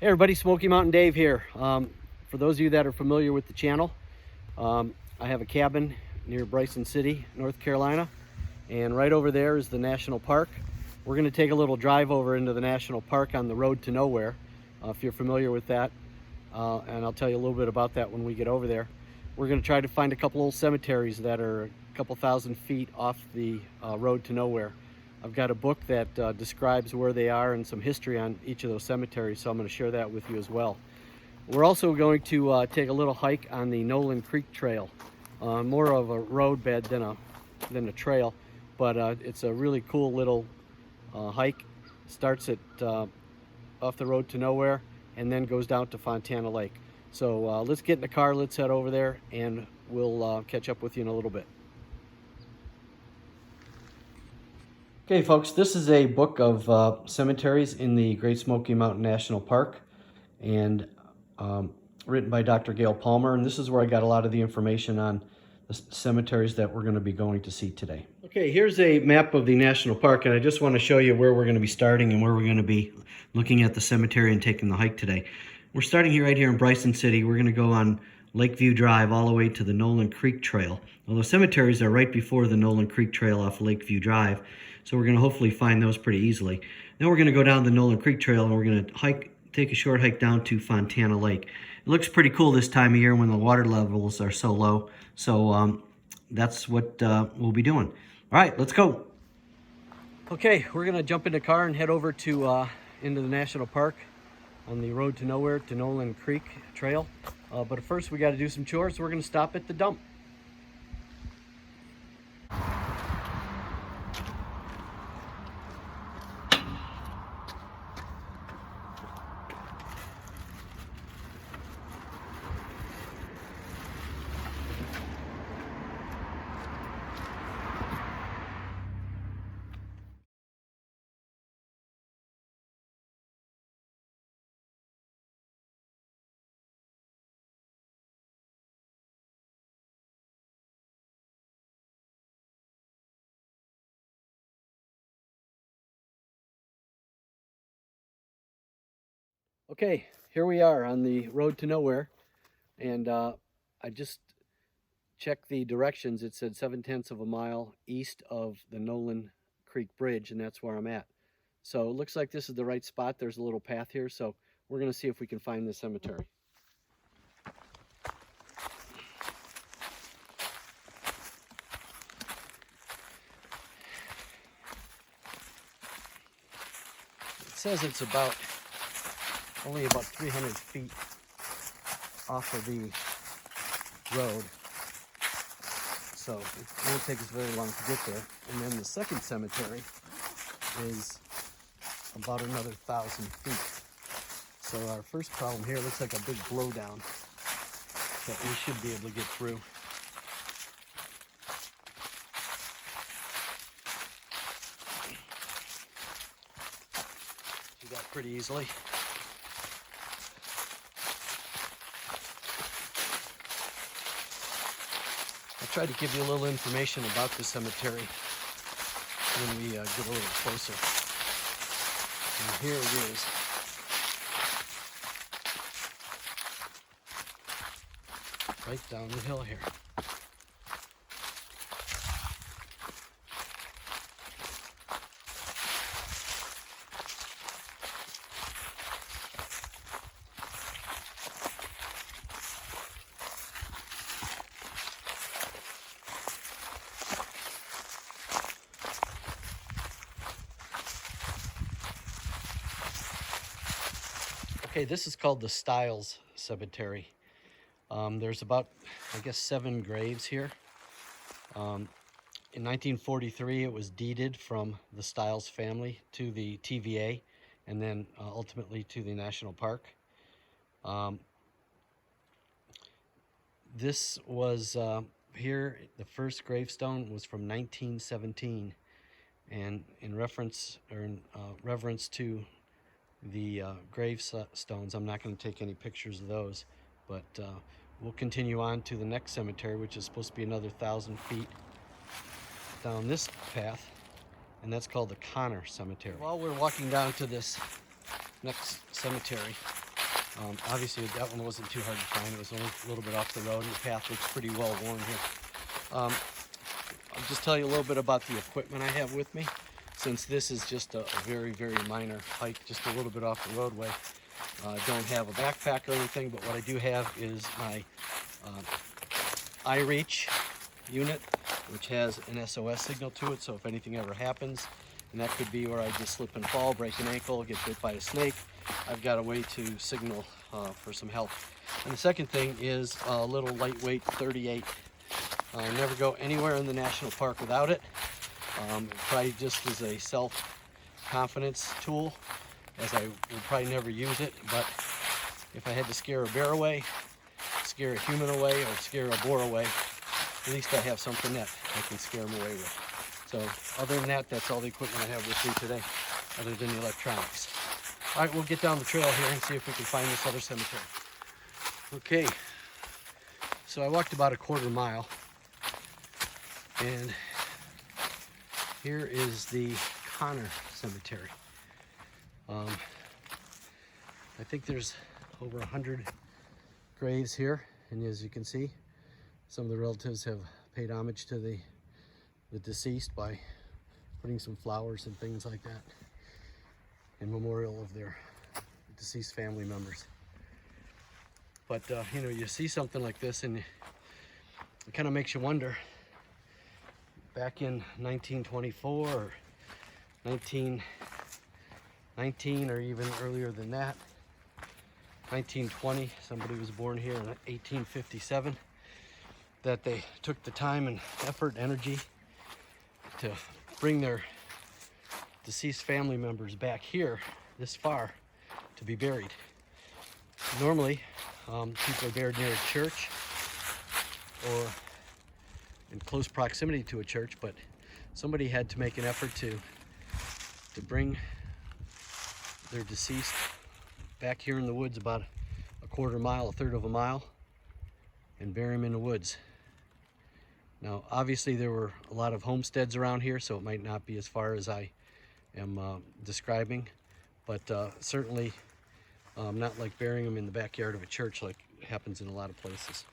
Hey everybody, Smoky Mountain Dave here. For those of you that are familiar with the channel, I have a cabin near Bryson City, North Carolina, and right over there is the National Park. We're going to take a little drive over into the National Park on the road to nowhere, if you're familiar with that, and I'll tell you a little bit about that when we get over there. We're going to try to find a couple old cemeteries that are a couple thousand feet off the road to nowhere. I've got a book that describes where they are and some history on each of those cemeteries, so I'm going to share that with you as well. We're also going to take a little hike on the Noland Creek Trail, more of a road bed than a trail, but it's a really cool little hike. Starts at off the road to nowhere and then goes down to Fontana Lake. So let's get in the car, let's head over there, and we'll catch up with you in a little bit. Okay folks, this is a book of cemeteries in the Great Smoky Mountain National Park, and written by Dr. Gail Palmer, and this is where I got a lot of the information on the cemeteries that we're going to be going to see today. Okay, here's a map of the National Park, and I just want to show you where we're going to be starting and where we're going to be looking at the cemetery and taking the hike today. We're starting here right here in Bryson City. We're going to go on Lakeview Drive all the way to the Noland Creek Trail. Well, the cemeteries are right before the Noland Creek Trail off Lakeview Drive, so we're going to hopefully find those pretty easily. Then we're going to go down the Noland Creek Trail and we're going to take a short hike down to Fontana Lake. It looks pretty cool this time of year when the water levels are so low, so that's what we'll be doing. All right, let's go. Okay, we're going to jump in the car and head over to into the National Park on the road to nowhere to Noland Creek Trail. But first we got to do some chores, so we're going to stop at the dump. Okay, here we are on the road to nowhere, and I just checked the directions. It said 7/10 of a mile east of the Noland Creek Bridge, and that's where I'm at. So it looks like this is the right spot. There's a little path here, so we're going to see if we can find the cemetery. It says it's only about 300 feet off of the road, so it won't take us very long to get there. And then the second cemetery is about another 1,000 feet. So our first problem here looks like a big blowdown that we should be able to get through. Do that pretty easily. I'll try to give you a little information about the cemetery when we get a little closer. And here it is. Right down the hill here. Okay, this is called the Stiles Cemetery. There's about, I guess, 7 graves here. In 1943, it was deeded from the Stiles family to the TVA, and then ultimately to the National Park. This was here, the first gravestone was from 1917, and in reference or in reverence to the gravestones, I'm not going to take any pictures of those, but we'll continue on to the next cemetery, which is supposed to be another 1,000 feet down this path, and that's called the Connor Cemetery. While we're walking down to this next cemetery, Obviously, that one wasn't too hard to find. It was only a little bit off the road, and the path looks pretty well worn here. I'll just tell you a little bit about the equipment I have with me, since this is just a very, very minor hike, just a little bit off the roadway. I don't have a backpack or anything, but what I do have is my iReach unit, which has an SOS signal to it, so if anything ever happens, and that could be where I just slip and fall, break an ankle, get bit by a snake, I've got a way to signal for some help. And the second thing is a little lightweight 38. I never go anywhere in the national park without it. Probably just as a self-confidence tool, as I will probably never use it, but if I had to scare a bear away, scare a human away, or scare a boar away, at least I have something that I can scare them away with. So other than that, that's all the equipment I have with me today, other than the electronics. All right, we'll get down the trail here and see if we can find this other cemetery. Okay, so I walked about a quarter mile, and here is the Connor Cemetery. I think there's over 100 graves here, and as you can see, some of the relatives have paid homage to the deceased by putting some flowers and things like that in memorial of their deceased family members. But you know, you see something like this and it kind of makes you wonder, back in 1924 or 1919 or even earlier than that, 1920, somebody was born here in 1857, that they took the time and effort and energy to bring their deceased family members back here this far to be buried. Normally, people are buried near a church or in close proximity to a church, but somebody had to make an effort to bring their deceased back here in the woods about a quarter mile, a third of a mile, and bury them in the woods. Now, obviously there were a lot of homesteads around here, so it might not be as far as I am describing, but certainly not like burying them in the backyard of a church like happens in a lot of places.